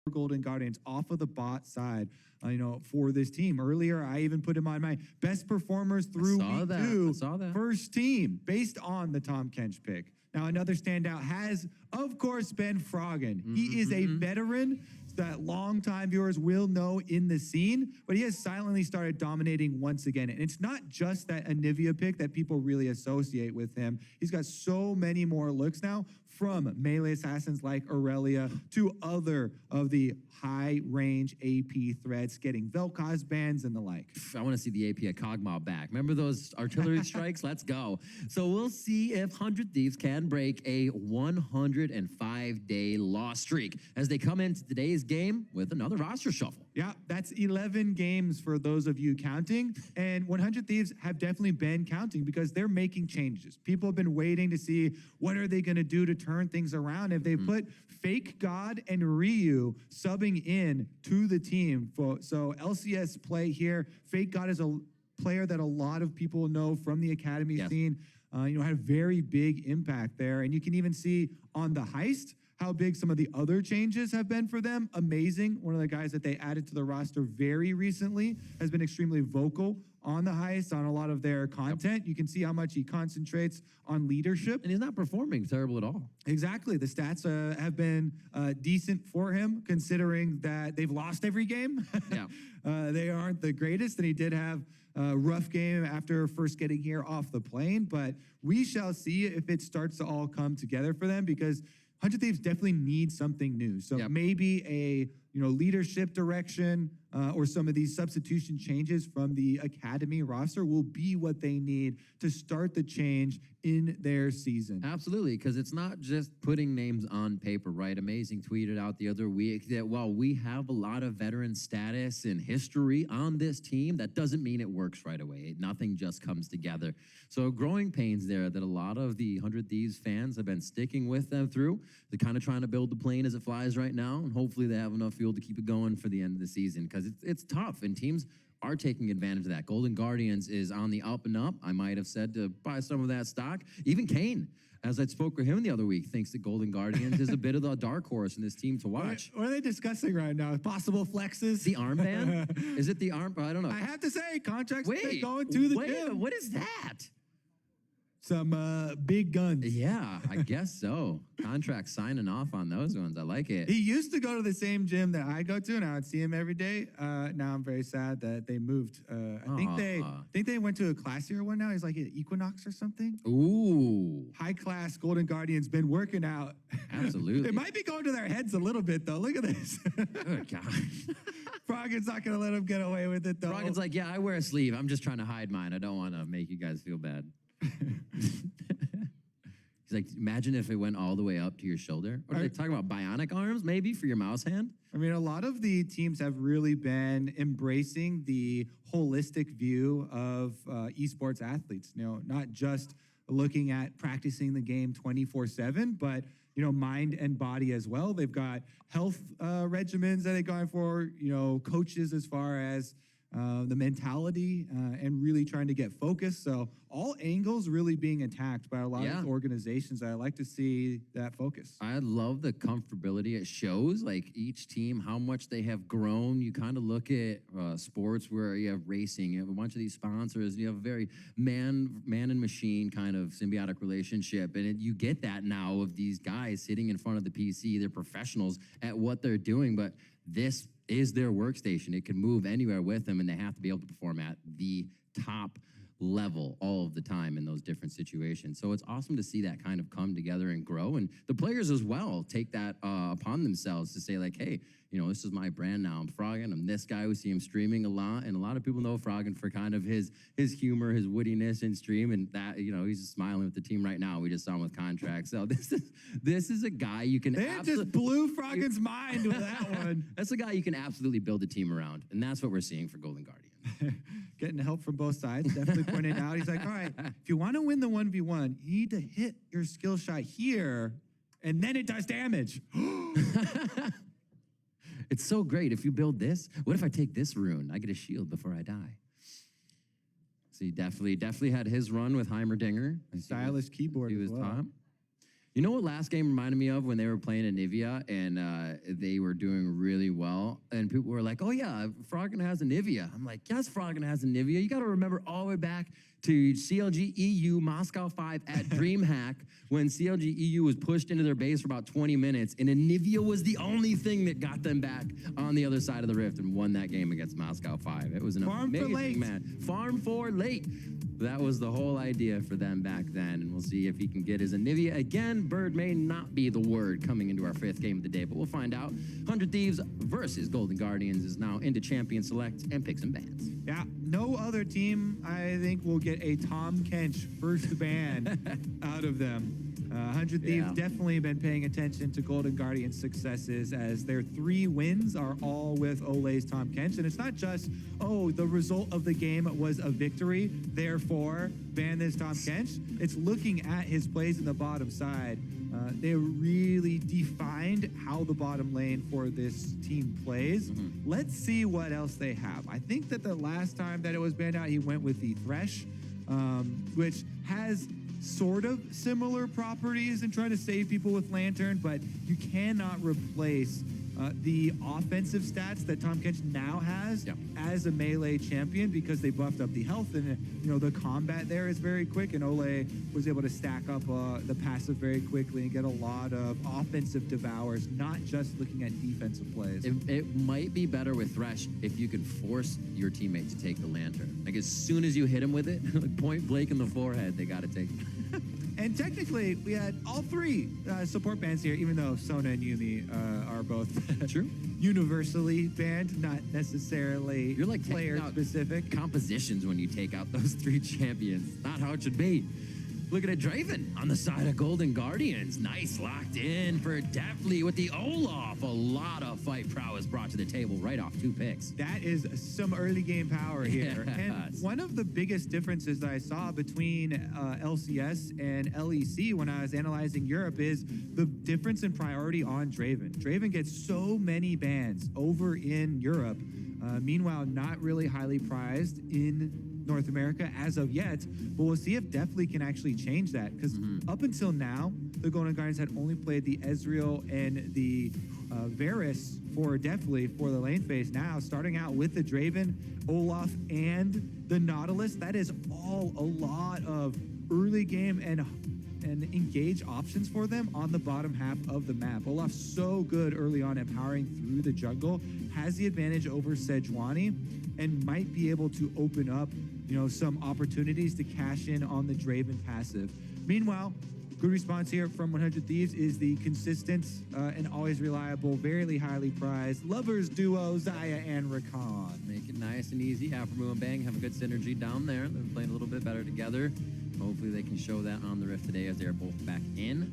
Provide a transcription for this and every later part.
Golden Guardians off of the bot side, for this team. Earlier, I even put him on my best performers through week 2. I saw that. First team, based on the Tom Kench pick. Now, another standout has, of course, been Froggen. He is a veteran that longtime viewers will know in the scene, but he has silently started dominating once again. And it's not just that Anivia pick that people really associate with him. He's got so many more looks now, from melee assassins like Aurelia to other of the high-range AP threats, getting Vel'Koz bans and the like. I want to see the AP at Kog'Maw back. Remember those artillery strikes? Let's go. So we'll see if 100 Thieves can break a 105-day loss streak as they come into today's game with another roster shuffle. Yeah, that's 11 games for those of you counting. And 100 Thieves have definitely been counting because they're making changes. People have been waiting to see what are they going to do to turn things around. If they put Fake God and Ryu subbing in to the team. So LCS play here. Fake God is a player that a lot of people know from the academy scene. Had a very big impact there. And you can even see on the heist how big some of the other changes have been for them. Amazing. One of the guys that they added to the roster very recently has been extremely vocal on the heist, on a lot of their content. You can see how much he concentrates on leadership. And he's not performing terrible at all. Exactly. The stats have been decent for him, considering that they've lost every game. They aren't the greatest, and he did have a rough game after first getting here off the plane. But we shall see if it starts to all come together for them, because 100 Thieves definitely need something new. So maybe a leadership direction or some of these substitution changes from the academy roster will be what they need to start the change in their season. Absolutely, because it's not just putting names on paper, right? Amazing tweeted out the other week that while we have a lot of veteran status and history on this team, that doesn't mean it works right away. Nothing just comes together. So growing pains there that a lot of the 100 Thieves fans have been sticking with them through. They're kind of trying to build the plane as it flies right now, and hopefully they have enough fuel to keep it going for the end of the season, because it's tough, and teams are taking advantage of that. Golden Guardians is on the up and up. I might have said to buy some of that stock. Even Kane, as I spoke with him the other week, thinks that Golden Guardians is a bit of the dark horse in this team to watch. What are they discussing right now? Possible flexes? The armband? Is it the arm? I don't know. I have to say, contracts going to the gym. What is that? Some big guns. Yeah, I guess so. Contract signing off on those ones. I like it. He used to go to the same gym that I go to, and I would see him every day. Now I'm very sad that they moved. I think they went to a classier one now. He's like at Equinox or something. Ooh. High class Golden Guardians been working out. Absolutely. It might be going to their heads a little bit, though. Look at this. Good God. Froggen's not going to let him get away with it, though. Froggen's like, yeah, I wear a sleeve. I'm just trying to hide mine. I don't want to make you guys feel bad. He's like, imagine if it went all the way up to your shoulder. What are they talking about? Bionic arms, maybe, for your mouse hand? I mean, a lot of the teams have really been embracing the holistic view of esports athletes. Not just looking at practicing the game 24/7, but mind and body as well. They've got health regimens that they're going for. Coaches as far as the mentality and really trying to get focused. So all angles really being attacked by a lot of organizations. I like to see that focus. I love the comfortability it shows, like each team, how much they have grown. You kind of look at sports where you have racing, you have a bunch of these sponsors, you have a very man and machine kind of symbiotic relationship. And you get that now of these guys sitting in front of the PC. They're professionals at what they're doing, but this is their workstation. It can move anywhere with them, and they have to be able to perform at the top level all of the time in those different situations. So it's awesome to see that kind of come together and grow. And the players as well take that upon themselves to say like, hey, this is my brand now. I'm Froggen. I'm this guy. We see him streaming a lot. And a lot of people know Froggen for kind of his humor, his wittiness in stream. And that, he's just smiling with the team right now. We just saw him with contracts. So this is a guy you can They just blew Froggen's mind with that one. That's a guy you can absolutely build a team around. And that's what we're seeing for Golden Guardians. Getting help from both sides. Definitely pointed out. He's like, all right, if you want to win the 1v1, you need to hit your skill shot here, and then it does damage. It's so great. If you build this, what if I take this rune? I get a shield before I die. So he definitely had his run with Heimerdinger. Stylish keyboard as well. Top. You know what last game reminded me of when they were playing Anivia and they were doing really well, and people were like, "Oh yeah, Froggen has Anivia." I'm like, "Yes, Froggen has Anivia." You got to remember all the way back to CLG EU Moscow 5 at DreamHack when CLG EU was pushed into their base for about 20 minutes, and Anivia was the only thing that got them back on the other side of the rift and won that game against Moscow 5. It was an amazing match. Farm for late. That was the whole idea for them back then, and we'll see if he can get his Anivia again. Bird may not be the word coming into our 5th game of the day, but we'll find out. 100 Thieves versus Golden Guardians is now into Champion Select and picks and bans. Yeah, no other team, I think, will get a Tom Kench first ban out of them. 100 Thieves definitely been paying attention to Golden Guardians' successes as their 3 wins are all with Ole's Tom Kench. And it's not just, oh, the result of the game was a victory, therefore ban this Tom Kench. It's looking at his plays in the bottom side. They really defined how the bottom lane for this team plays. Let's see what else they have. I think that the last time that it was banned out, he went with the Thresh, which has sort of similar properties in trying to save people with Lantern, but you cannot replace the offensive stats that Tom Kench now has as a melee champion because they buffed up the health and the combat there is very quick, and Ole was able to stack up the passive very quickly and get a lot of offensive devours, not just looking at defensive plays. It might be better with Thresh if you could force your teammate to take the Lantern. Like as soon as you hit him with it, point blank in the forehead, they got to take it. And technically, we had all 3 support bans here, even though Sona and Yumi are both True. universally banned, not necessarily You're like player-specific. Compositions when you take out those 3 champions. Not how it should be. Looking at Draven on the side of Golden Guardians. Nice, locked in for Deftly with the Olaf. A lot of fight prowess brought to the table right off 2 picks. That is some early game power here. Yes. And one of the biggest differences that I saw between LCS and LEC when I was analyzing Europe is the difference in priority on Draven. Draven gets so many bans over in Europe. Meanwhile, not really highly prized in North America as of yet, but we'll see if Deftly can actually change that, because up until now, the Golden Guardians had only played the Ezreal and the Varus for Deftly for the lane phase. Now, starting out with the Draven, Olaf, and the Nautilus, that is all a lot of early game and engage options for them on the bottom half of the map. Olaf's so good early on empowering through the jungle, has the advantage over Sejuani, and might be able to open up some opportunities to cash in on the Draven passive. Meanwhile, good response here from 100 Thieves is the consistent and always reliable, very highly prized lovers duo, Xayah and Rakan. Make it nice and easy. Aphromoo and Bang have a good synergy down there. They're playing a little bit better together. Hopefully they can show that on the Rift today as they're both back in.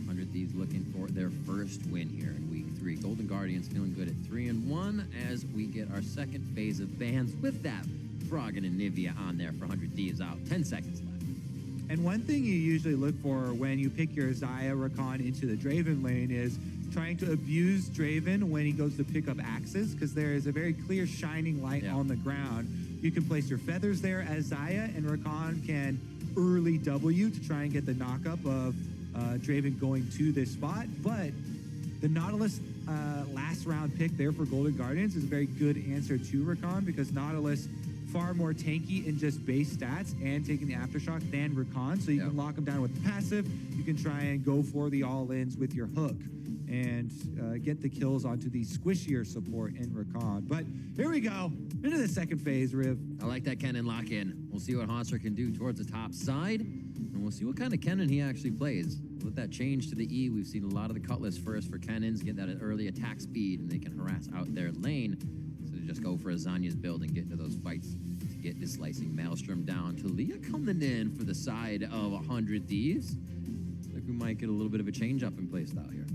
100 Thieves looking for their first win here in week 3. Golden Guardians feeling good at 3-1 as we get our second phase of bans with that Froggen and Nivea on there for 100 Thieves out. 10 seconds left. And one thing you usually look for when you pick your Xayah Rakan into the Draven lane is trying to abuse Draven when he goes to pick up axes, because there is a very clear shining light on the ground. You can place your feathers there as Xayah, and Rakan can early W to try and get the knockup of Draven going to this spot. But the Nautilus last round pick there for Golden Guardians is a very good answer to Rakan, because Nautilus far more tanky in just base stats and taking the aftershock than Rakan. So you can lock him down with the passive. You can try and go for the all-ins with your hook and get the kills onto the squishier support in Rakan. But here we go into the second phase, Riv. I like that Kennen lock-in. We'll see what Haunter can do towards the top side, and we'll see what kind of Kennen he actually plays. With that change to the E, we've seen a lot of the Cutlass first for Kennens, get that early attack speed, and they can harass out their lane. So to just go for a Zanya's build and get into those fights to get this slicing Maelstrom down. Talia coming in for the side of 100 Thieves. Looks like we might get a little bit of a change up in playstyle here.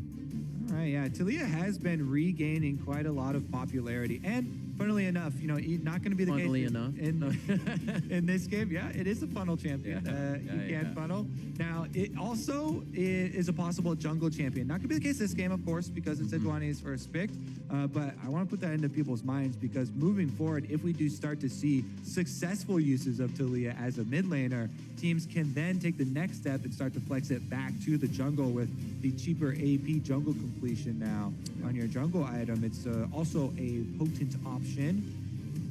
All right, yeah, Talia has been regaining quite a lot of popularity, and funnily enough, you know, not going to be the Funnily case enough. in this game. Yeah, it is a funnel champion. You can funnel. Now, it also is a possible jungle champion. Not going to be the case this game, of course, because it's Sejuani's first pick. But I want to put that into people's minds because moving forward, if we do start to see successful uses of Talia as a mid laner, teams can then take the next step and start to flex it back to the jungle with the cheaper AP jungle completion now on your jungle item. It's also a potent option.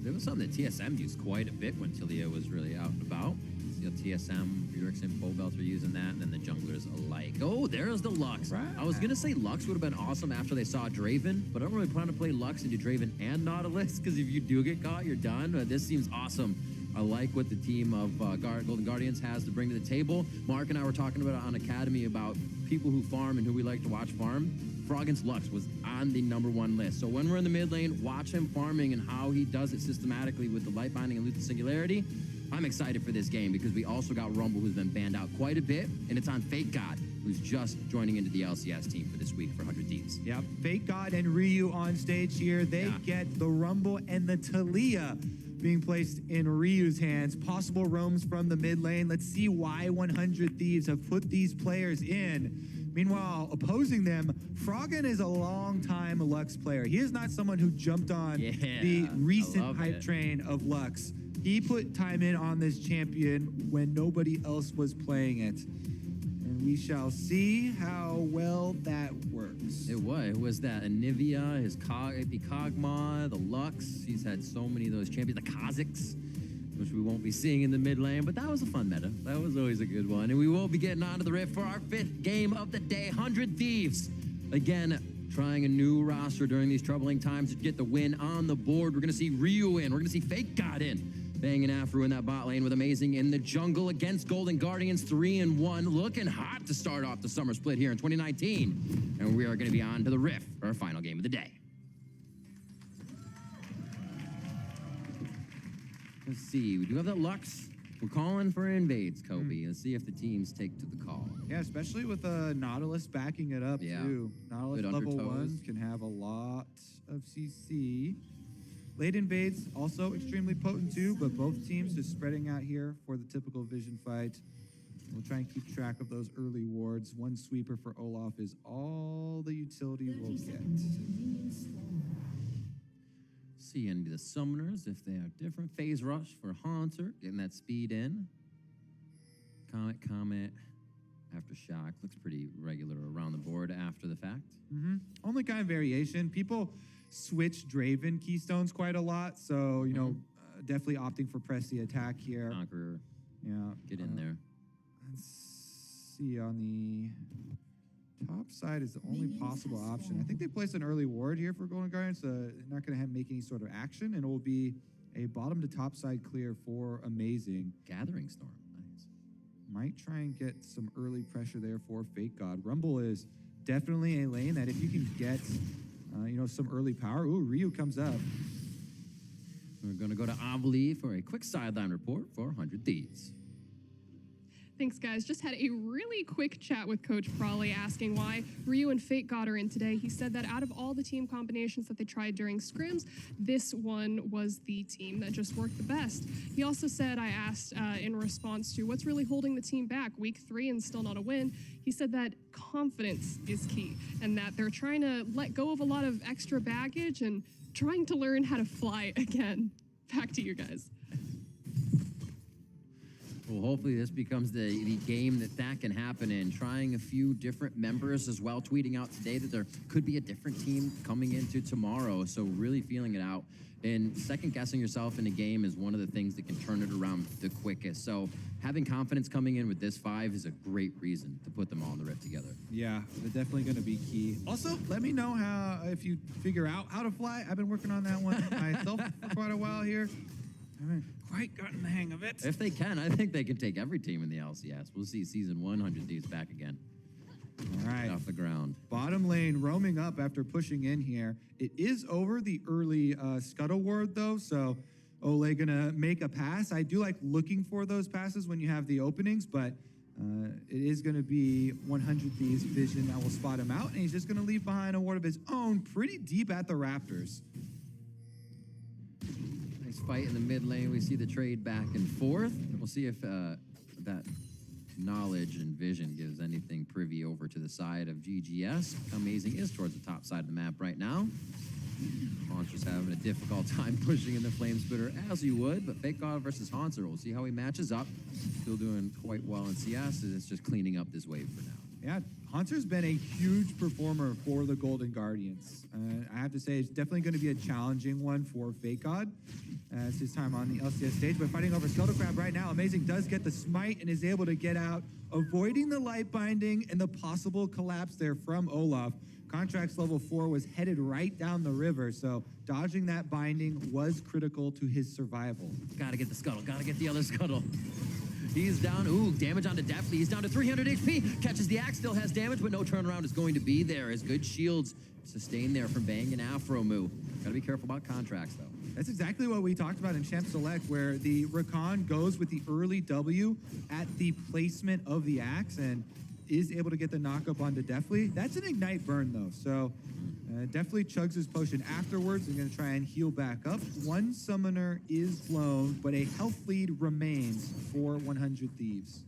There was something that TSM used quite a bit when Talia was really out and about. You know, TSM, Bjergsen, and Pobelt are using that, and then the junglers alike. Oh, there's the Lux. Right. I was going to say Lux would have been awesome after they saw Draven, but I don't really plan to play Lux into Draven and Nautilus, because if you do get caught, you're done. This seems awesome. I like what the team of Golden Guardians has to bring to the table. Mark and I were talking about it on Academy about people who farm and who we like to watch farm. Froggen's Lux was on the #1 list. So when we're in the mid lane, watch him farming and how he does it systematically with the light binding and loot the singularity. I'm excited for this game because we also got Rumble, who's been banned out quite a bit, and it's on Fake God, who's just joining into the LCS team for this week for 100 Thieves. Yep, Fake God and Ryu on stage here. They get the Rumble and the Talia being placed in Ryu's hands. Possible roams from the mid lane. Let's see why 100 Thieves have put these players in. Meanwhile, opposing them, Froggen is a long-time Lux player. He is not someone who jumped on the recent hype train of Lux. He put time in on this champion when nobody else was playing it. And we shall see how well that works. It was that Anivia, his Kog'Maw, the Lux. He's had so many of those champions, the Kha'Zix, which we won't be seeing in the mid lane, but that was a fun meta. That was always a good one. And we will be getting onto the Rift for our 5th game of the day, 100 Thieves. Again, trying a new roster during these troubling times to get the win on the board. We're going to see Ryu in. We're going to see Fake God in. Banging Afro in that bot lane with Amazing in the jungle against Golden Guardians, 3-1. Looking hot to start off the summer split here in 2019. And we are going to be on to the Rift for our final game of the day. Let's see. We do have that Lux. We're calling for invades, Kobe. Let's see if the teams take to the call. Yeah, especially with Nautilus backing it up, too. Nautilus Good level undertows. 1 can have a lot of CC. Late invades, also extremely potent, too, but both teams just spreading out here for the typical vision fight. We'll try and keep track of those early wards. One sweeper for Olaf is all the utility we'll get. See into the summoners if they are different. Phase rush for Haunter, getting that speed in. Comet, Aftershock. Looks pretty regular around the board after the fact. Only kind of variation. People switch Draven keystones quite a lot, so, you know, definitely opting for press the attack here. Conqueror, Yeah. get in there. Let's see, on the top side is the only possible option. I think they placed an early ward here for Golden Guardians. They're not going to make any sort of action, and it will be a bottom to top side clear for Amazing. Gathering Storm, nice. Might try and get some early pressure there for Fake God. Rumble is definitely a lane that if you can get, you know, some early power. Ooh, Ryu comes up. We're going to go to Avli for a quick sideline report for 100 Thieves. Thanks, guys. Just had a really quick chat with Coach Frawley asking why Ryu and Fake God are in today. He said that out of all the team combinations that they tried during scrims, this one was the team that just worked the best. He also said, I asked in response to what's really holding the team back, week 3 and still not a win. He said that confidence is key and that they're trying to let go of a lot of extra baggage and trying to learn how to fly again. Back to you guys. Well, hopefully this becomes the game that can happen in. Trying a few different members as well, tweeting out today that there could be a different team coming into tomorrow. So really feeling it out. And second guessing yourself in a game is one of the things that can turn it around the quickest. So having confidence coming in with this 5 is a great reason to put them all in the Rift together. Yeah, they're definitely going to be key. Also, let me know how if you figure out how to fly. I've been working on that one myself for quite a while here. I haven't quite gotten the hang of it. If they can, I think they can take every team in the LCS. We'll see season 100 Thieves back again. All right. Off the ground. Bottom lane roaming up after pushing in here. It is over the early scuttle ward, though, so Ole gonna make a pass. I do like looking for those passes when you have the openings, but It is going to be 100 Thieves Vision that will spot him out, and he's just going to leave behind a ward of his own pretty deep at the Raptors. Nice fight in the mid lane. We see the trade back and forth. We'll see if that knowledge and vision gives anything privy over to the side of GGS. Amazing is towards the top side of the map right now. Haunter's having a difficult time pushing in the Flame Splitter as he would, but Fake God versus Haunter. We'll see how he matches up. Still doing quite well in CS, and it's just cleaning up this wave for now. Yeah, Haunter's been a huge performer for the Golden Guardians. I have to say, it's definitely going to be a challenging one for Fake God. It's his time on the LCS stage, but fighting over Scuttlecrab right now. Amazing does get the smite and is able to get out, avoiding the light binding and the possible collapse there from Olaf. Contracts level 4 was headed right down the river, so dodging that binding was critical to his survival. Gotta get the Scuttle, gotta get the other Scuttle. He's down, ooh, damage onto Deathly. He's down to 300 HP, catches the axe, still has damage, but no turnaround is going to be there. As good shields sustain there from Bang and Afro Moo. Gotta be careful about contracts, though. That's exactly what we talked about in Champ Select, where the Rakan goes with the early W at the placement of the axe and is able to get the knockup onto Deathly. That's an Ignite burn, though, so Deathly chugs his potion afterwards and going to try and heal back up. One summoner is flown, but a health lead remains for 100 Thieves.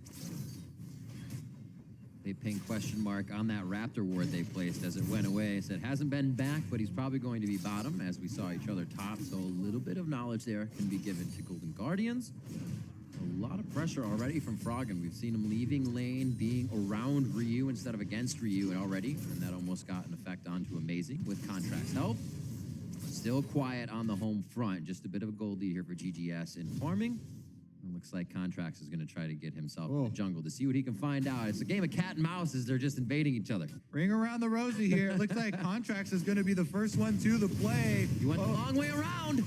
They ping question mark on that Raptor ward they placed as it went away. Said hasn't been back, but he's probably going to be bottom as we saw each other top. So a little bit of knowledge there can be given to Golden Guardians. A lot of pressure already from Froggen. We've seen him leaving lane, being around Ryu instead of against Ryu already, and that almost got an effect onto Amazing with Contract's help. Still quiet on the home front. Just a bit of a gold lead here for GGS in farming. It looks like Contracts is going to try to get himself in the jungle to see what he can find out. It's a game of cat and mouse as they're just invading each other. Ring around the rosy here. It looks like Contracts is going to be the first one to the play. He went the long way around.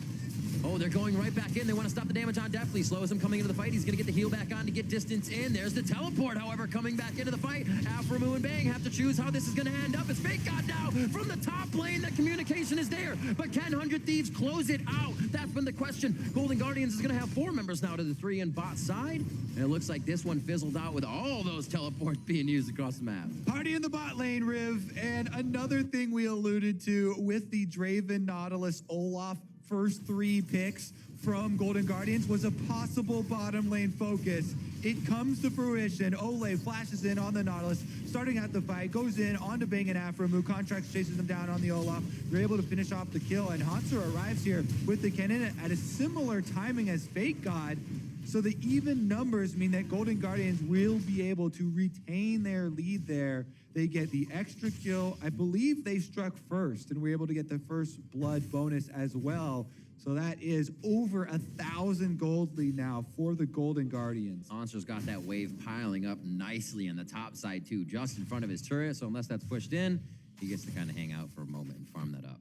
Oh, they're going right back in. They want to stop the damage on Deathly. Slows him coming into the fight. He's going to get the heal back on to get distance in. There's the teleport, however, coming back into the fight. Afro Moo and Bang have to choose how this is going to end up. It's Fake God now from the top lane. That communication is there. But can 100 Thieves close it out? That's been the question. Golden Guardians is going to have 4 members now to the 3 in bot side. And it looks like this one fizzled out with all those teleports being used across the map. Party in the bot lane, Riv. And another thing we alluded to with the Draven, Nautilus, Olaf first 3 picks from Golden Guardians was a possible bottom lane focus. It comes to fruition. Ole flashes in on the Nautilus, starting out the fight, goes in onto Bang and Afro Moo. Contracts chases them down on the Olaf. They're able to finish off the kill, and Haunter arrives here with the cannon at a similar timing as Fake God. So the even numbers mean that Golden Guardians will be able to retain their lead there. They get the extra kill. I believe they struck first, and we're able to get the first blood bonus as well. So that is over 1,000 gold lead now for the Golden Guardians. Monster's got that wave piling up nicely on the top side too, just in front of his turret. So unless that's pushed in, he gets to kind of hang out for a moment and farm that up.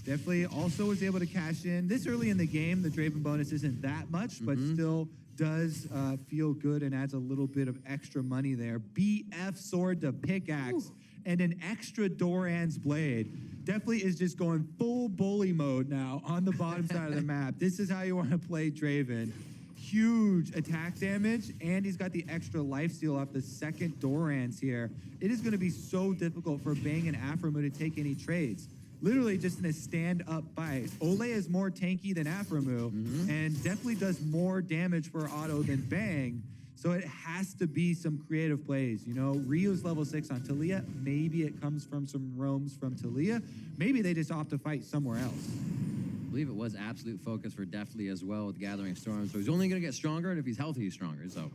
Definitely also was able to cash in. This early in the game, the Draven bonus isn't that much, but still does feel good and adds a little bit of extra money there. BF sword to pickaxe and an extra Doran's blade. Definitely is just going full bully mode now on the bottom side of the map. This is how you want to play Draven. Huge attack damage, and he's got the extra lifesteal off the second Doran's here. It is going to be so difficult for Bang and Afro Moo to take any trades. Literally just in a stand-up fight. Ole is more tanky than Afro Moo, and definitely does more damage for auto than Bang. So it has to be some creative plays. You know, Ryu's level 6 on Talia. Maybe it comes from some roams from Talia. Maybe they just opt to fight somewhere else. I believe it was absolute focus for Deathly as well with Gathering Storm. So he's only going to get stronger, and if he's healthy, he's stronger. So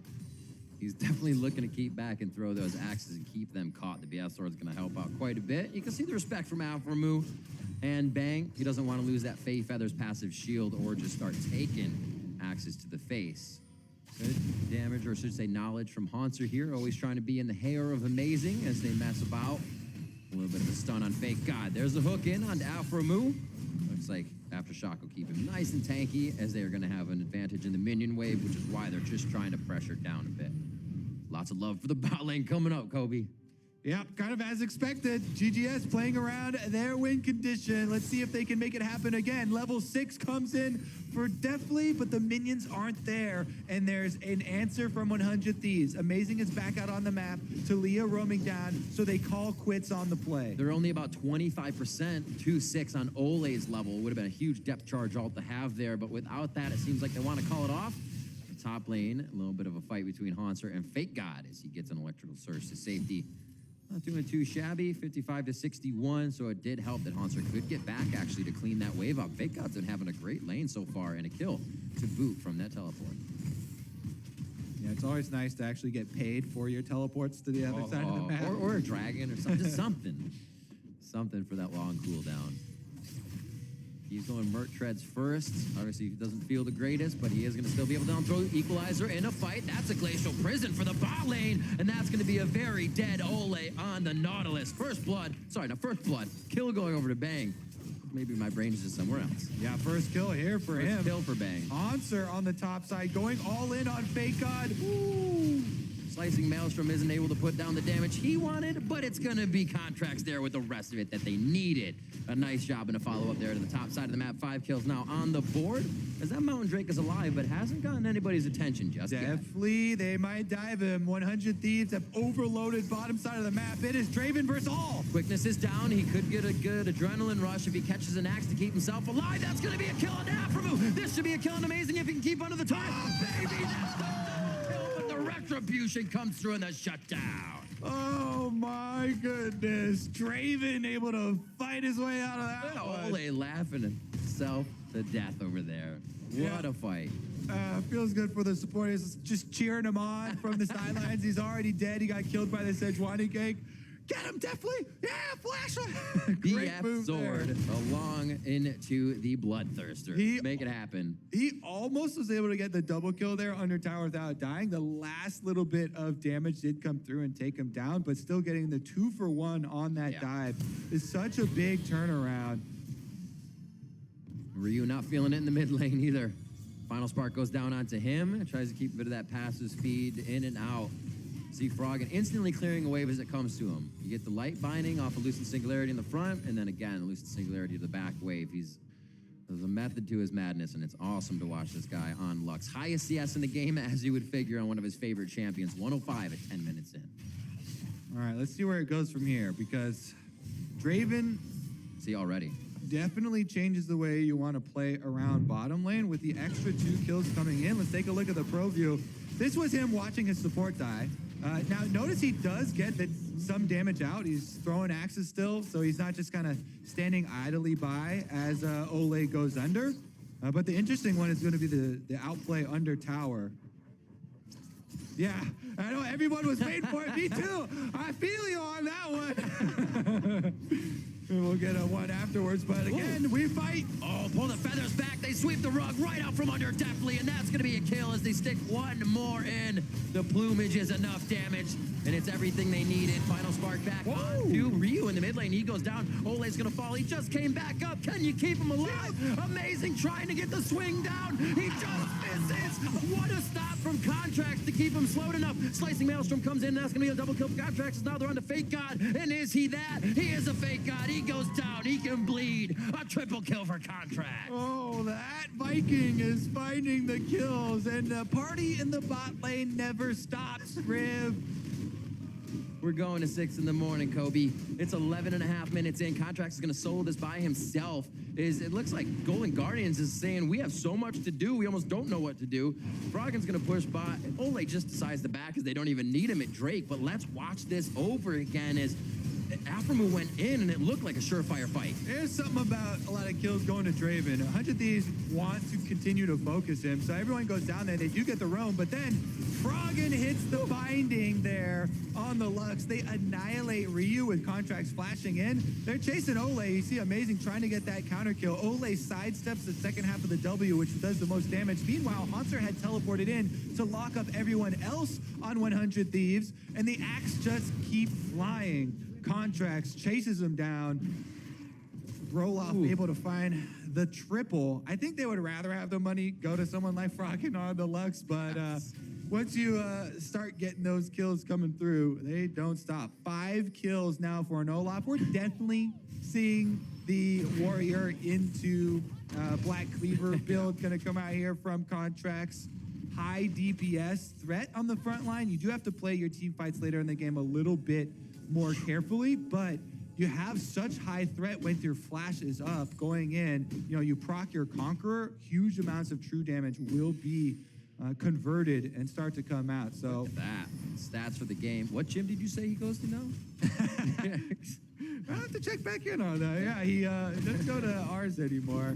he's definitely looking to keep back and throw those axes and keep them caught. The BF sword is going to help out quite a bit. You can see the respect from Afro Moo and Bang. He doesn't want to lose that Fae Feathers passive shield or just start taking axes to the face. Good damage, or I should say knowledge from Haunter here. Always trying to be in the hair of Amazing as they mess about. A little bit of a stun on Fake God. There's the hook in on Afro Moo. Looks like Aftershock will keep him nice and tanky as they are going to have an advantage in the minion wave, which is why they're just trying to pressure down a bit. Lots of love for the bot lane coming up, Kobe. Yeah, kind of as expected. GGS playing around their win condition. Let's see if they can make it happen again. Level 6 comes in for Deathly, but the minions aren't there. And there's an answer from 100 Thieves. Amazing is back out on the map. Talia roaming down, so they call quits on the play. They're only about 25%, 2-6 on Ole's level. Would have been a huge depth charge alt to have there, but without that, it seems like they want to call it off. The top lane, a little bit of a fight between Haunter and Fake God as he gets an electrical surge to safety. Not doing too shabby, 55 to 61, so it did help that Haunter could get back actually to clean that wave up. Fake God's been having a great lane so far and a kill to boot from that teleport. Yeah, it's always nice to actually get paid for your teleports to the other side of the map. Or a dragon or something, just something. Something for that long cooldown. He's going Mert Treads first. Obviously, he doesn't feel the greatest, but he is going to still be able to throw Equalizer in a fight. That's a Glacial Prison for the bot lane, and that's going to be a very dead Ole on the Nautilus. First blood. Kill going over to Bang. Maybe my brain is just somewhere else. Yeah, first kill here for him. First kill for Bang. Answer on the top side, going all in on Fake God. Ooh. Slicing Maelstrom isn't able to put down the damage he wanted, but it's going to be Contracts there with the rest of it that they needed. A nice job and a follow-up there to the top side of the map. 5 kills now on the board, as that Mountain Drake is alive, but hasn't gotten anybody's attention just yet. Definitely, they might dive him. 100 Thieves have overloaded bottom side of the map. It is Draven versus all. Quickness is down. He could get a good adrenaline rush if he catches an axe to keep himself alive. That's going to be a kill on Aframu. This should be a kill on Amazing if he can keep under the time. Oh, baby, that's the kill, but the Retribution comes through in the shutdown. Oh my goodness. Draven able to fight his way out of that one. Ole laughing himself to death over there. What a fight. Feels good for the supporters just cheering him on from the sidelines. He's already dead. He got killed by the Sejuani cake. Get him, Deathly! Yeah, flash him! Great BF move sword there. along into the Bloodthirster. Make it happen. He almost was able to get the double kill there under tower without dying. The last little bit of damage did come through and take him down, but still getting the 2-for-1 on that dive is such a big turnaround. Ryu not feeling it in the mid lane either. Final Spark goes down onto him. Tries to keep a bit of that passive speed in and out. See Froggen instantly clearing a wave as it comes to him. You get the light binding off of Lucent Singularity in the front, and then again, Lucent Singularity to the back wave. There's a method to his madness, and it's awesome to watch this guy on Lux. Highest CS in the game, as you would figure, on one of his favorite champions. 105 at 10 minutes in. All right, let's see where it goes from here, because Draven See already. definitely changes the way you want to play around bottom lane with the extra 2 kills coming in. Let's take a look at the pro view. This was him watching his support die. Now, notice he does get some damage out. He's throwing axes still, so he's not just kind of standing idly by as Ole goes under. But the interesting one is going to be the outplay under tower. Yeah, I know everyone was waiting for it. Me too. I feel you on that one. We'll get a one afterwards, but again, we fight. Oh, pull the feathers back. They sweep the rug right out from under Deathly, and that's going to be a kill as they stick one more in. The plumage is enough damage, and it's everything they needed. Final Spark back on to Ryu in the mid lane. He goes down. Ole's going to fall. He just came back up. Can you keep him alive? Amazing trying to get the swing down. He just misses. What a stop from Contracts to keep him slowed enough. Slicing Maelstrom comes in. That's going to be a double kill for Contracts. Now they're on to Fake God. And is he that? He is a Fake God. He goes down. He can bleed. A triple kill for Contracts. Oh, that Viking is finding the kills, and the party in the bot lane never stops, Riv. We're going to 6 in the morning, Kobe. It's 11 and a half minutes in. Contracts is going to solo this by himself. It looks like Golden Guardians is saying, we have so much to do, we almost don't know what to do. Froggen's going to push bot. Ole just decides to back because they don't even need him at Drake. But let's watch this over again as Aframu went in, and it looked like a surefire fight. There's something about a lot of kills going to Draven. 100 Thieves want to continue to focus him, so everyone goes down there. They do get the roam, but then Froggen hits the binding there on the Lux. They annihilate Ryu with Contracts flashing in. They're chasing Ole. You see Amazing trying to get that counter kill. Ole sidesteps the second half of the W, which does the most damage. Meanwhile, Haunter had teleported in to lock up everyone else on 100 Thieves, and the axe just keep flying. Contracts chases him down. Roloff able to find the triple. I think they would rather have the money go to someone like Froggen on the Lux, but once you start getting those kills coming through, they don't stop. 5 kills now for an Olaf. We're definitely seeing the warrior into Black Cleaver build going to come out here from Contracts. High DPS threat on the front line. You do have to play your team fights later in the game a little bit more carefully, but you have such high threat when your flash is up going in. You know, you proc your Conqueror, huge amounts of true damage will be converted and start to come out. So Look at that. Stats for the game. What gym did you say he goes to now? I'll have to check back in on that. Yeah, he doesn't go to ours anymore,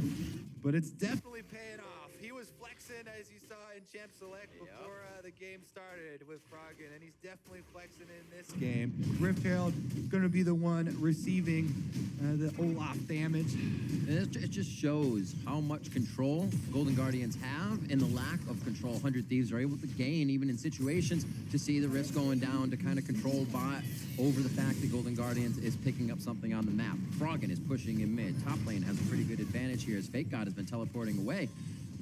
but it's definitely paying off. He was flexing, as you saw in Champ Select before the game started with Froggen, and he's definitely flexing in this game. Rift Herald going to be the one receiving the Olaf damage. And it just shows how much control Golden Guardians have and the lack of control 100 Thieves are able to gain, even in situations, to see the risk going down, to kind of control bot over the fact that Golden Guardians is picking up something on the map. Froggen is pushing in mid. Top lane has a pretty good advantage here as Fake God has been teleporting away.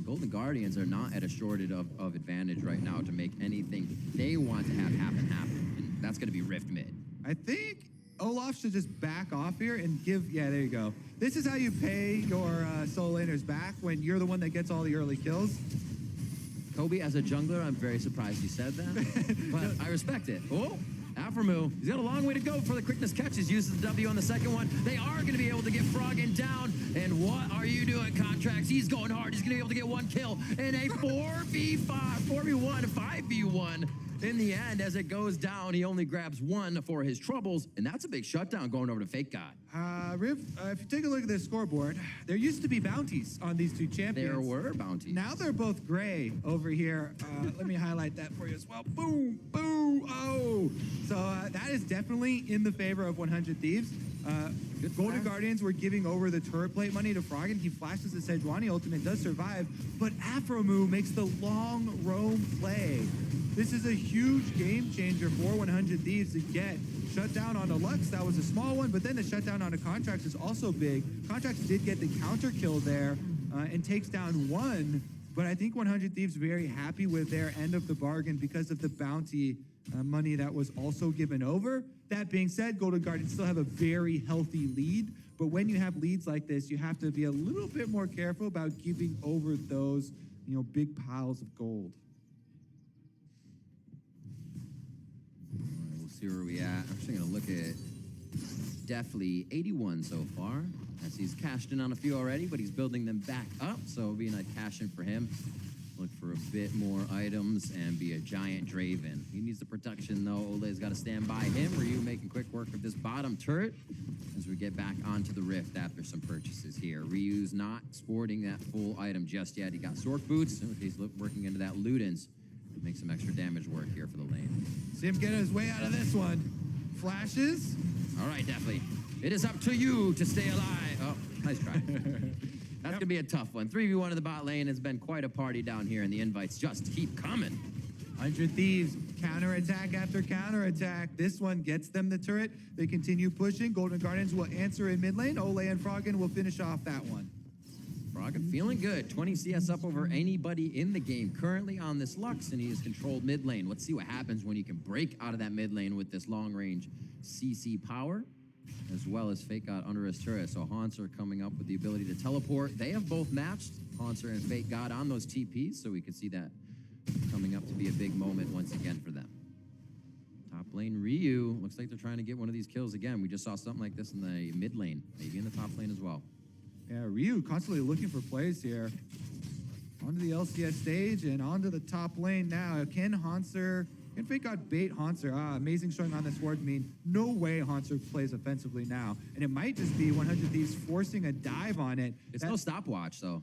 Golden Guardians are not at a shortage of advantage right now to make anything they want to have happen. And that's going to be Rift mid. I think Olaf should just back off here and give... Yeah, there you go. This is how you pay your solo laners back when you're the one that gets all the early kills. Kobe, as a jungler, I'm very surprised you said that, but I respect it. Oh, Aframu, he's got a long way to go for the quickness catches. Uses the W on the second one. They are going to be able to get Froggen down. And what are you doing, Contracts? He's going hard. He's going to be able to get 1 kill in a 4v5, 4v1, 5v1. In the end, as it goes down, he only grabs 1 for his troubles, and that's a big shutdown going over to Fake God. Riv, if you take a look at this scoreboard, there used to be bounties on these two champions. There were bounties. Now they're both gray over here. Let me highlight that for you as well. Boom, boom, oh. So that is definitely in the favor of 100 Thieves. Golden Guardians were giving over the turret plate money to Froggen. He flashes the Sejuani ultimate, does survive, but Afromu makes the long roam play. This is a huge game changer for 100 Thieves to get shut down on a Lux. That was a small one, but then the shutdown on a Contracts is also big. Contracts did get the counter kill there and takes down 1, but I think 100 Thieves very happy with their end of the bargain because of the bounty money that was also given over. That being said, Golden Guardians still have a very healthy lead, but when you have leads like this, you have to be a little bit more careful about giving over those, you know, big piles of gold. We'll see where we at. I'm actually going to look at definitely 81 so far, as he's cashed in on a few already, but he's building them back up, so it'll be a nice cash in for him. Look for a bit more items and be a giant Draven. He needs the protection, though. Ole's got to stand by him. Ryu making quick work of this bottom turret as we get back onto the Rift after some purchases here. Ryu's not sporting that full item just yet. He got sword boots. He's working into that Ludens. Make some extra damage work here for the lane. See him get his way out of this one. Flashes. All right, definitely. It is up to you to stay alive. Oh, nice try. That's going to be a tough one. 3v1 in the bot lane has been quite a party down here, and the invites just keep coming. 100 Thieves, counterattack after counterattack. This one gets them the turret. They continue pushing. Golden Guardians will answer in mid lane. Ole and Froggen will finish off that one. Froggen feeling good. 20 CS up over anybody in the game currently on this Lux, and he has controlled mid lane. Let's see what happens when you can break out of that mid lane with this long-range CC power, as well as Fake God under his turret. So Haunter coming up with the ability to teleport. They have both matched, Haunter and Fake God, on those TPs, so we can see that coming up to be a big moment once again for them. Top lane Ryu, looks like they're trying to get one of these kills again. We just saw something like this in the mid lane, maybe in the top lane as well. Yeah, Ryu constantly looking for plays here. Onto the LCS stage and onto the top lane now. Can Fake God bait Haunter? Amazing showing on this ward mean no way Haunter plays offensively now. And it might just be 100 Thieves forcing a dive on it. It's no stopwatch, though.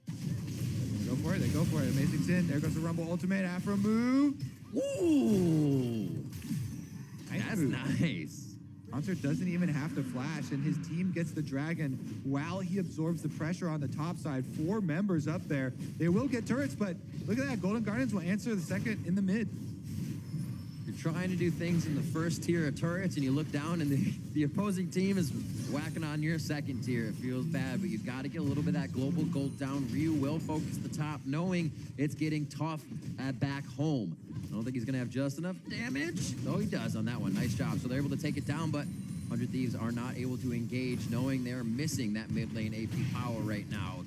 They go for it. They go for it. Amazing Sin. There goes the Rumble ultimate. Afro move. Ooh! That's move. nice. Haunter doesn't even have to flash, and his team gets the dragon while he absorbs the pressure on the top side. 4 members up there. They will get turrets, but look at that. Golden Guardians will answer the second in the mid. Good trying to do things in the first tier of turrets, and you look down, and the opposing team is whacking on your second tier. It feels bad, but you've got to get a little bit of that global gold down. Ryu will focus the top, knowing it's getting tough at back home. I don't think he's going to have just enough damage. Oh, he does on that one. Nice job. So they're able to take it down, but 100 Thieves are not able to engage, knowing they're missing that mid lane AP power right now.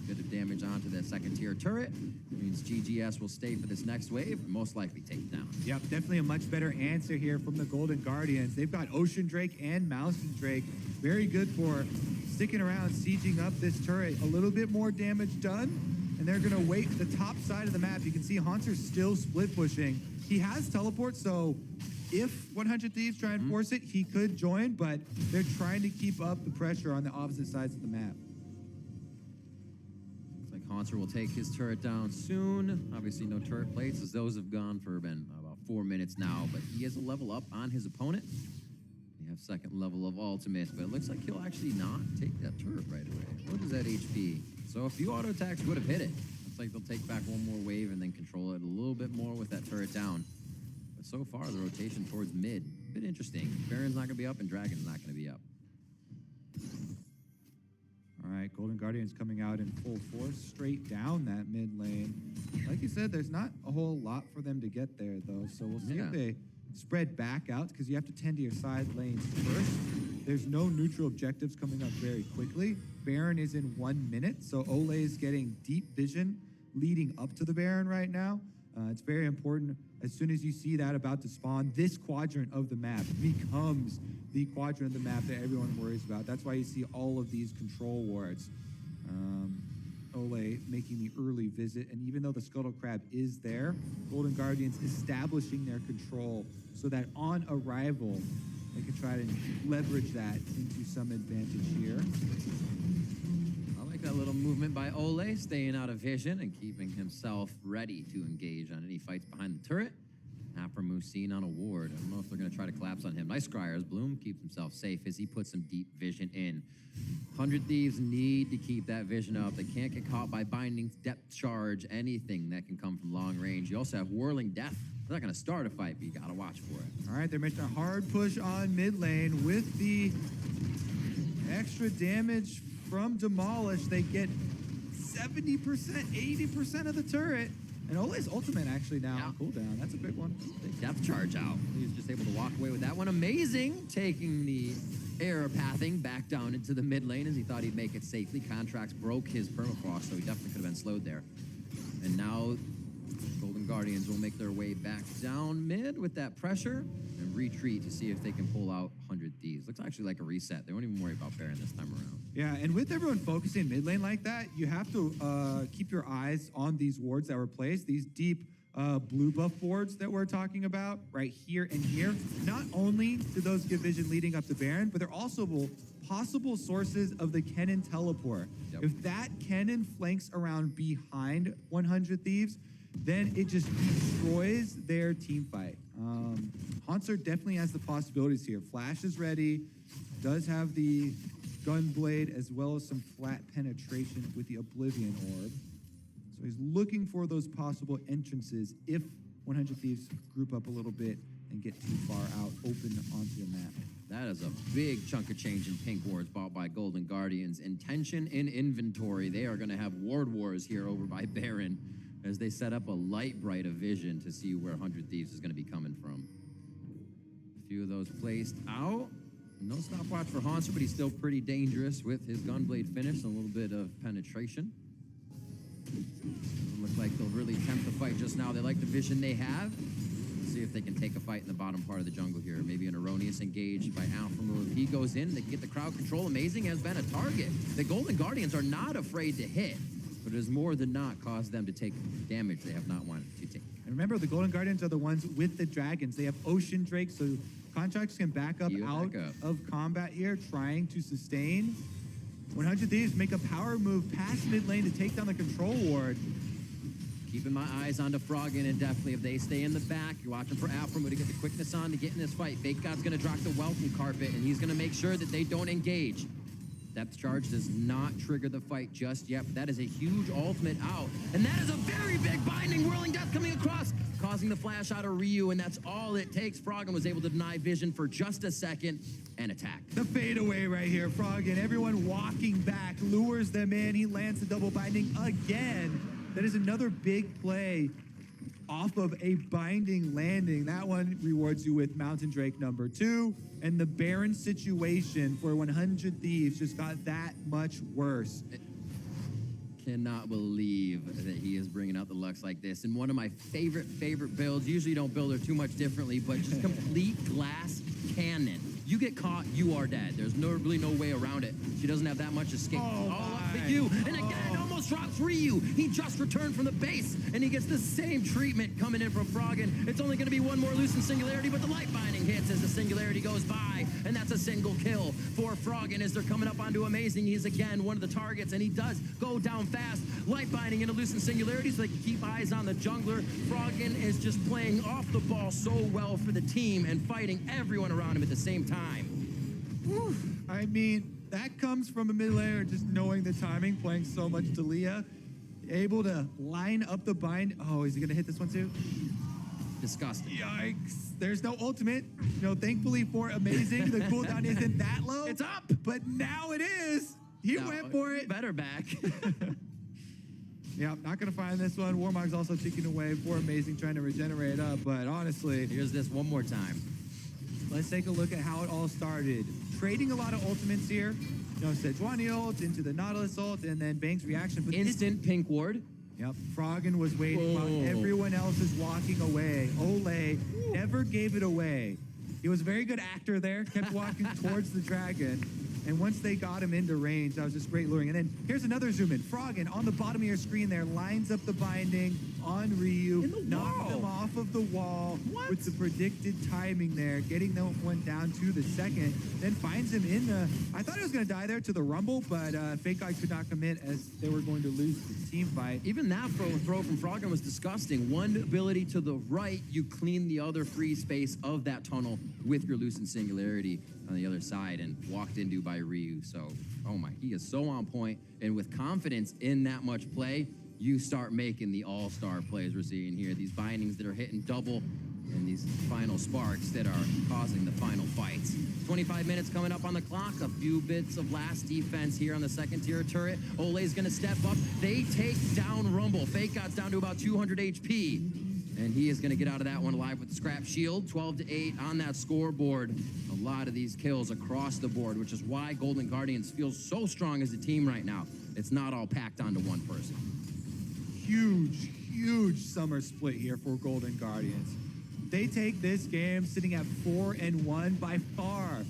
A bit of damage onto that second tier turret. Means GGS will stay for this next wave and most likely take it down. Yep, definitely a much better answer here from the Golden Guardians. They've got Ocean Drake and Mountain Drake. Very good for sticking around, sieging up this turret. A little bit more damage done, and they're going to wait the top side of the map. You can see Haunter's still split pushing. He has teleport, so if 100 Thieves try and force it, he could join, but they're trying to keep up the pressure on the opposite sides of the map. Haunter will take his turret down soon. Obviously, no turret plates, as those have gone for about 4 minutes now. But he has a level up on his opponent. They have second level of ultimate, but it looks like he'll actually not take that turret right away. What is that HP? So a few auto attacks would have hit it. Looks like they'll take back one more wave and then control it a little bit more with that turret down. But so far, the rotation towards mid, a bit interesting. Baron's not going to be up, and Dragon's not going to be up. All right, Golden Guardians coming out in full force, straight down that mid lane. Like you said, there's not a whole lot for them to get there, though. So we'll see if they spread back out, because you have to tend to your side lanes first. There's no neutral objectives coming up very quickly. Baron is in 1 minute, so Ole is getting deep vision leading up to the Baron right now. It's very important. As soon as you see that about to spawn, this quadrant of the map becomes the quadrant of the map that everyone worries about. That's why you see all of these control wards. Ole making the early visit, and even though the Scuttle Crab is there, Golden Guardians establishing their control so that on arrival, they can try to leverage that into some advantage here. I like that little movement by Ole, staying out of vision and keeping himself ready to engage on any fights behind the turret. Aphromoo seen on a ward. I don't know if they're going to try to collapse on him. Nice scryers. Bloom keeps himself safe as he puts some deep vision in. 100 Thieves need to keep that vision up. They can't get caught by bindings, depth charge, anything that can come from long range. You also have Whirling Death. They're not going to start a fight, but you got to watch for it. All right, they're making a hard push on mid lane with the extra damage from Demolish. They get 70%, 80% of the turret. And Ole's ultimate actually now on cooldown. That's a big one. Big depth charge out. He was just able to walk away with that one. Amazing. Taking the air pathing back down into the mid lane as he thought he'd make it safely. Contracts broke his permafrost, so he definitely could have been slowed there. And now Golden Guardians will make their way back down mid with that pressure and retreat to see if they can pull out 100 Thieves. Looks actually like a reset. They won't even worry about Baron this time around. Yeah, and with everyone focusing mid lane like that, you have to keep your eyes on these wards that were placed, these deep blue buff wards that we're talking about right here and here. Not only do those give vision leading up to Baron, but they're also possible sources of the Kennen teleport. Yep. If that Kennen flanks around behind 100 Thieves, then it just destroys their team fight. Haunter definitely has the possibilities here. Flash is ready, does have the Gunblade as well as some flat penetration with the Oblivion Orb. So he's looking for those possible entrances if 100 Thieves group up a little bit and get too far out, open onto the map. That is a big chunk of change in pink wards bought by Golden Guardians. Intention in inventory. They are going to have ward wars here over by Baron as they set up a light bright of vision to see where 100 Thieves is going to be coming from. A few of those placed out. No stopwatch for Haunter, but he's still pretty dangerous with his Gunblade finish and a little bit of penetration. Doesn't look like they'll really tempt the fight just now. They like the vision they have. Let's see if they can take a fight in the bottom part of the jungle here. Maybe an erroneous engage by Aphromoo. If he goes in, they can get the crowd control. Amazing has been a target. The Golden Guardians are not afraid to hit, but it has more than not caused them to take damage they have not wanted to take. And remember, the Golden Guardians are the ones with the dragons. They have Ocean Drake, so Contracts can back up out of combat here, trying to sustain. 100 Thieves make a power move past mid lane to take down the control ward. Keeping my eyes on the Froggen, and definitely if they stay in the back, you're watching for Aphromoo to get the quickness on to get in this fight. Fake God's going to drop the welcome carpet, and he's going to make sure that they don't engage. Depth charge does not trigger the fight just yet, but that is a huge ultimate out. And that is a very big binding whirling death coming across, causing the flash out of Ryu, and that's all it takes. Froggen was able to deny vision for just a second and attack. The fadeaway right here, Froggen, everyone walking back, lures them in. He lands the double binding again. That is another big play off of a binding landing. That one rewards you with Mountain Drake number 2. And the Baron situation for 100 Thieves just got that much worse. Cannot believe that he is bringing out the Lux like this. And one of my favorite builds, usually don't build her too much differently, but just complete glass cannon. You get caught, you are dead. There's really no way around it. She doesn't have that much escape. All up to you. And again, almost drops Ryu. He just returned from the base, and he gets the same treatment coming in from Froggen. It's only going to be one more Lucent Singularity, but the light binding hits as the Singularity goes by, and that's a single kill for Froggen as they're coming up onto Amazing. He's again one of the targets, and he does go down fast. Light binding into Lucent Singularity so they can keep eyes on the jungler. Froggen is just playing off the ball so well for the team and fighting everyone around him at the same time. Whew. I mean, that comes from a mid laner just knowing the timing, playing so much Dalia, able to line up the bind. Oh, is he gonna hit this one too? Disgusting. Yikes. There's no ultimate. You know, thankfully for Amazing, the cooldown isn't that low. It's up. But now it is. He went for it. Better back. Yeah, not gonna find this one. Warmog's also ticking away for Amazing, trying to regenerate up, but honestly, Here's this one more time. let's take a look at how it all started. Trading a lot of ultimates here. You know, Sejuani ult into the Nautilus ult, and then Banks' reaction. But Instant pink ward. Yep, Froggen was waiting while everyone else is walking away. Ole never gave it away. He was a very good actor there, kept walking towards the dragon. And once they got him into range, that was just great luring. And then here's another zoom in. Froggen on the bottom of your screen there lines up the binding on Ryu, knocks him off of the wall with the predicted timing there, getting that one down to the second, then finds him in the, I thought he was going to die there to the Rumble, but Fake God could not commit as they were going to lose the team fight. Even that throw from Froggen was disgusting. One ability to the right, you clean the other free space of that tunnel with your Lucent Singularity on the other side and walked into by Ryu. So, oh my, he is so on point. And with confidence in that much play, you start making the all-star plays we're seeing here. These bindings that are hitting double and these final sparks that are causing the final fights. 25 minutes coming up on the clock. A few bits of last defense here on the second tier turret. Ole's gonna step up. They take down Rumble. Fake God's down to about 200 HP. And he is going to get out of that one alive with the scrap shield. 12-8 on that scoreboard. A lot of these kills across the board, which is why Golden Guardians feels so strong as a team right now. It's not all packed onto one person. Huge summer split here for Golden Guardians. They take this game sitting at 4-1, by far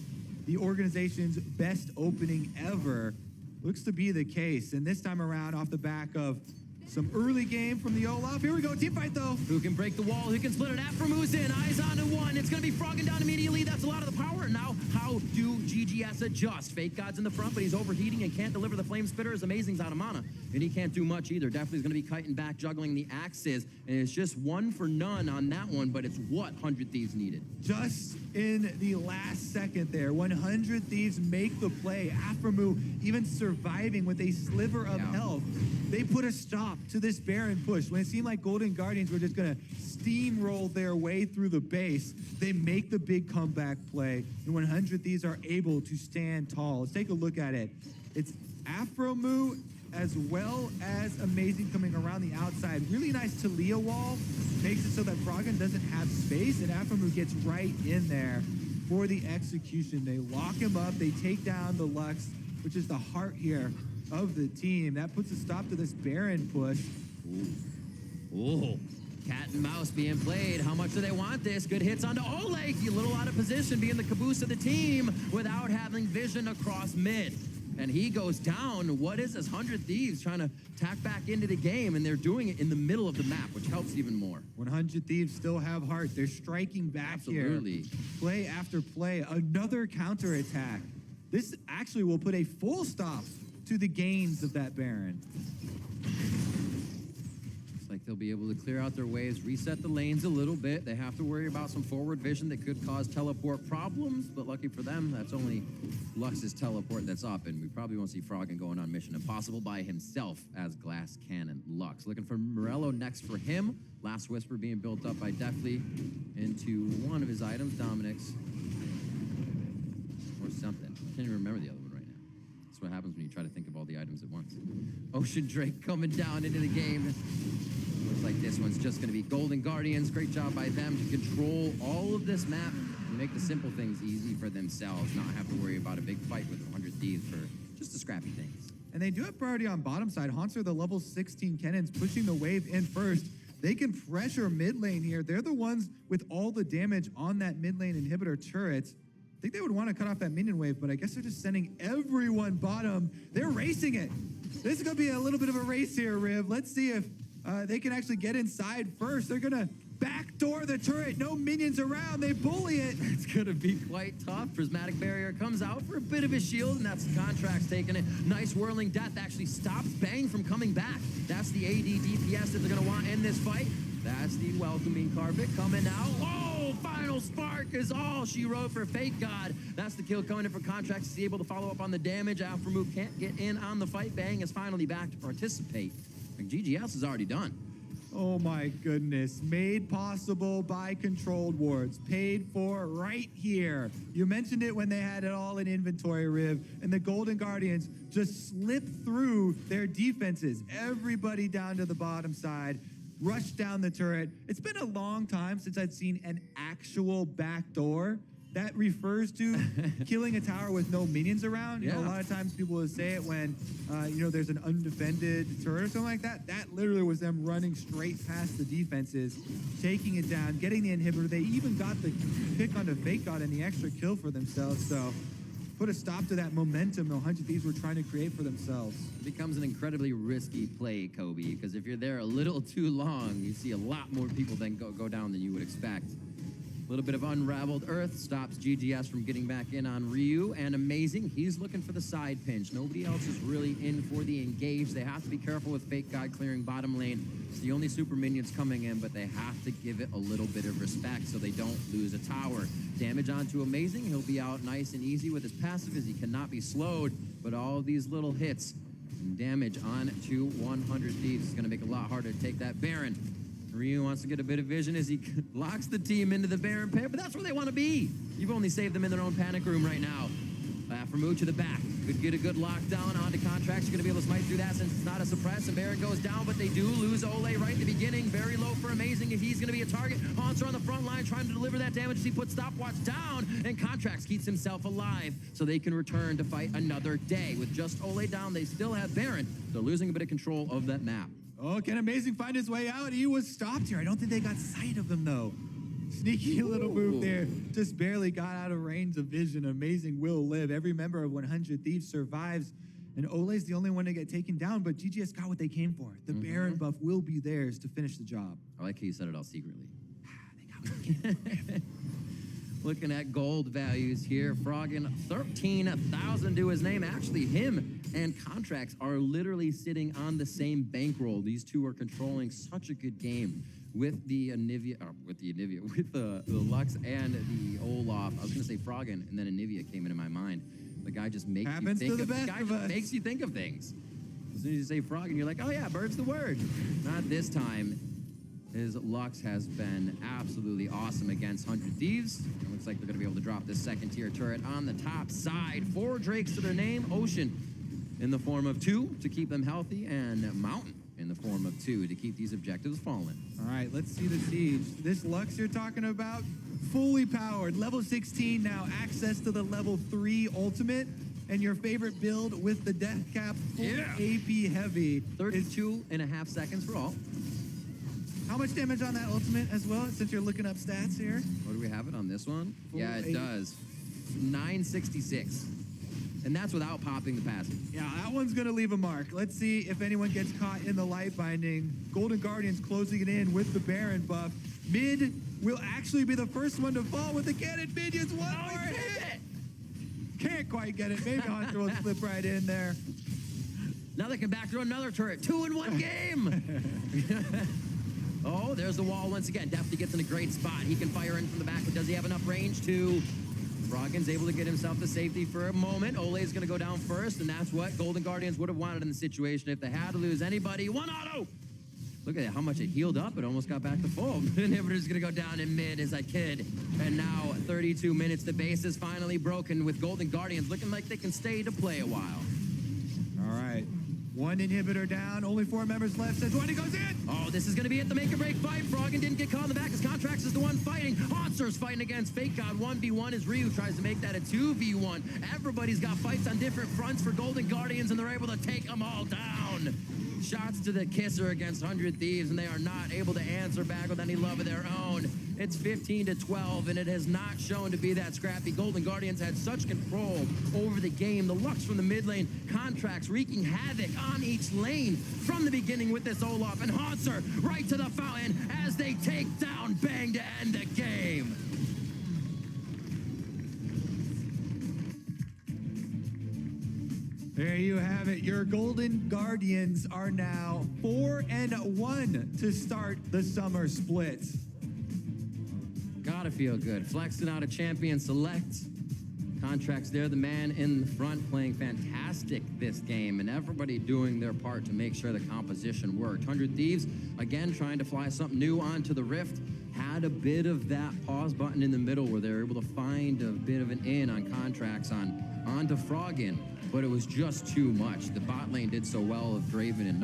the organization's best opening ever. Looks to be the case. And this time around, off the back of some early game from the Olaf. Here we go, team fight though. Who can break the wall? Who can split it? Aframu's in, eyes on to one. It's gonna be Froggen down immediately. That's a lot of the power. Now, how do GGS adjust? Fake God's in the front, but he's overheating and can't deliver the flame spitter as Amazing's out of mana. And he can't do much either. Definitely is gonna be kiting back, juggling the axes. And it's just one for none on that one, but it's what 100 Thieves needed. Just in the last second there, 100 Thieves make the play. Aframu even surviving with a sliver of health. They put a stop to this Baron push. When it seemed like Golden Guardians were just gonna steamroll their way through the base, they make the big comeback play, and 100 Thieves are able to stand tall. Let's take a look at it. It's Aframu as well as Amazing coming around the outside. Really nice Talia wall. Makes it so that Froggen doesn't have space, and Aframu gets right in there for the execution. They lock him up, they take down the Lux, which is the heart here of the team. That puts a stop to this Baron push. Ooh. Cat and mouse being played. How much do they want this? Good hits onto Ole. A little out of position, being the caboose of the team without having vision across mid. And he goes down. What is this? 100 Thieves trying to tack back into the game, and they're doing it in the middle of the map, which helps even more. 100 Thieves still have heart. They're striking back here. Play after play. Another counterattack. This actually will put a full stop to the gains of that Baron. Looks like they'll be able to clear out their waves, reset the lanes a little bit. They have to worry about some forward vision that could cause teleport problems, but lucky for them, that's only Lux's teleport that's up, and we probably won't see Froggen going on Mission Impossible by himself as Glass Cannon Lux. Looking for Morello next for him. Last Whisper being built up by Deathly into one of his items, Dominic's. Or something. I can't even remember the other one right now. That's what happens when you try to think of all the items at once. Ocean Drake coming down into the game. Looks like this one's just going to be Golden Guardians. Great job by them to control all of this map and make the simple things easy for themselves. Not have to worry about a big fight with 100 Thieves for just the scrappy things. And they do have priority on bottom side. Haunts are the level 16 cannons pushing the wave in first. They can pressure mid lane here. They're the ones with all the damage on that mid lane inhibitor turret. I think they would want to cut off that minion wave, but I guess they're just sending everyone bottom. They're racing it. This is going to be a little bit of a race here, Riv. Let's see if they can actually get inside first. They're going to backdoor the turret. No minions around. They bully it. It's going to be quite tough. Prismatic Barrier comes out for a bit of a shield, and that's the Contracts taking it. Nice Whirling Death actually stops Bang from coming back. That's the AD DPS that they're going to want in this fight. That's the Welcoming Carpet coming out. Oh, Final Spark is all she wrote for Fake God. That's the kill coming in for Contracts. He's able to follow up on the damage. Alpha Move can't get in on the fight. Bang is finally back to participate. Like GGS is already done. Oh my goodness. Made possible by controlled wards. Paid for right here. You mentioned it when they had it all in inventory, Riv, and the Golden Guardians just slipped through their defenses. Everybody down to the bottom side. Rush down the turret. It's been a long time since I've seen an actual backdoor that refers to killing a tower with no minions around. You know, a lot of times people will say it when, there's an undefended turret or something like that. That literally was them running straight past the defenses, taking it down, getting the inhibitor. They even got the pick onto Fake God and the extra kill for themselves. So put a stop to that momentum the 100 Thieves were trying to create for themselves. It becomes an incredibly risky play, Kobe, because if you're there a little too long, you see a lot more people then go down than you would expect. A little bit of Unraveled Earth stops GGS from getting back in on Ryu, and Amazing, he's looking for the side pinch. Nobody else is really in for the engage. They have to be careful with Fake God clearing bottom lane. It's the only super minions coming in, but they have to give it a little bit of respect so they don't lose a tower. Damage onto Amazing, he'll be out nice and easy with his passive as he cannot be slowed, but all of these little hits and damage on to 100 Thieves is going to make it a lot harder to take that Baron. Ryu wants to get a bit of vision as he locks the team into the Baron pit, but that's where they want to be. You've only saved them in their own panic room right now. From Moo to the back. Could get a good lockdown onto Contracts. You're going to be able to smite through that since it's not a suppress, and Baron goes down, but they do lose Ole right at the beginning. Very low for Amazing if he's going to be a target. Haunts are on the front line trying to deliver that damage as he puts Stopwatch down, and Contracts keeps himself alive so they can return to fight another day. With just Ole down, they still have Baron. They're losing a bit of control of that map. Oh, can Amazing find his way out? He was stopped here. I don't think they got sight of him, though. Sneaky little move there. Just barely got out of range of vision. Amazing will live. Every member of 100 Thieves survives. And Ole's the only one to get taken down, but GGS got what they came for. The Baron buff will be theirs to finish the job. I like how you said it all secretly. They got what Looking at gold values here, Froggen, 13,000 to his name. Actually, him and Contracts are literally sitting on the same bankroll. These two are controlling such a good game with the Lux and the Olaf. I was going to say Froggen, and then Anivia came into my mind. The guy just makes makes you think of things. As soon as you say Froggen, you're like, oh yeah, bird's the word. Not this time. His Lux has been absolutely awesome against 100 Thieves. It looks like they're going to be able to drop this second-tier turret on the top side. 4 Drakes to their name. Ocean in the form of 2 to keep them healthy, and Mountain in the form of 2 to keep these objectives falling. All right, let's see the siege. This Lux you're talking about, fully powered, level 16 now, access to the level 3 ultimate, and your favorite build with the death cap, full AP heavy. 32.5 seconds for all. How much damage on that ultimate as well, since you're looking up stats here? What do we have it on this one? Full yeah, it does. 966. And that's without popping the passive. Yeah, that one's going to leave a mark. Let's see if anyone gets caught in the light binding. Golden Guardians closing it in with the Baron buff. Mid will actually be the first one to fall with the cannon minions. One more hit. Can't quite get it. Maybe Hunter will slip right in there. Now they can back through another turret. 2 in 1 game. Oh, there's the wall once again. Defty gets in a great spot. He can fire in from the back, but does he have enough range to... Froggen's able to get himself to safety for a moment. Ole's going to go down first, and that's what Golden Guardians would have wanted in the situation if they had to lose anybody. 1 auto! Look at how much it healed up. It almost got back to full. Inhibitor's going to go down in mid as I kid. And now 32 minutes. The base is finally broken with Golden Guardians looking like they can stay to play a while. All right. 1 inhibitor down, only 4 members left. Sejuani goes in! Oh, this is going to be it, the make-or-break fight. Froggen didn't get caught in the back. His Contracts is the one fighting. Monster's fighting against Fake God. 1v1 as Ryu tries to make that a 2v1. Everybody's got fights on different fronts for Golden Guardians, and they're able to take them all down. Shots to the kisser against 100 Thieves, and they are not able to answer back with any love of their own. It's 15-12, and it has not shown to be that scrappy. Golden Guardians had such control over the game. The Lux from the mid lane, Contracts wreaking havoc on each lane from the beginning with this Olaf, and Hanser right to the fountain as they take down Bang to end the game. There you have it. Your Golden Guardians are now 4-1 to start the summer split. Gotta feel good. Flexing out a champion select. Contracts there, the man in the front playing fantastic this game, and everybody doing their part to make sure the composition worked. 100 Thieves, again, trying to fly something new onto the Rift. Had a bit of that pause button in the middle where they were able to find a bit of an in on Contracts onto Froggen, but it was just too much. The bot lane did so well of Draven and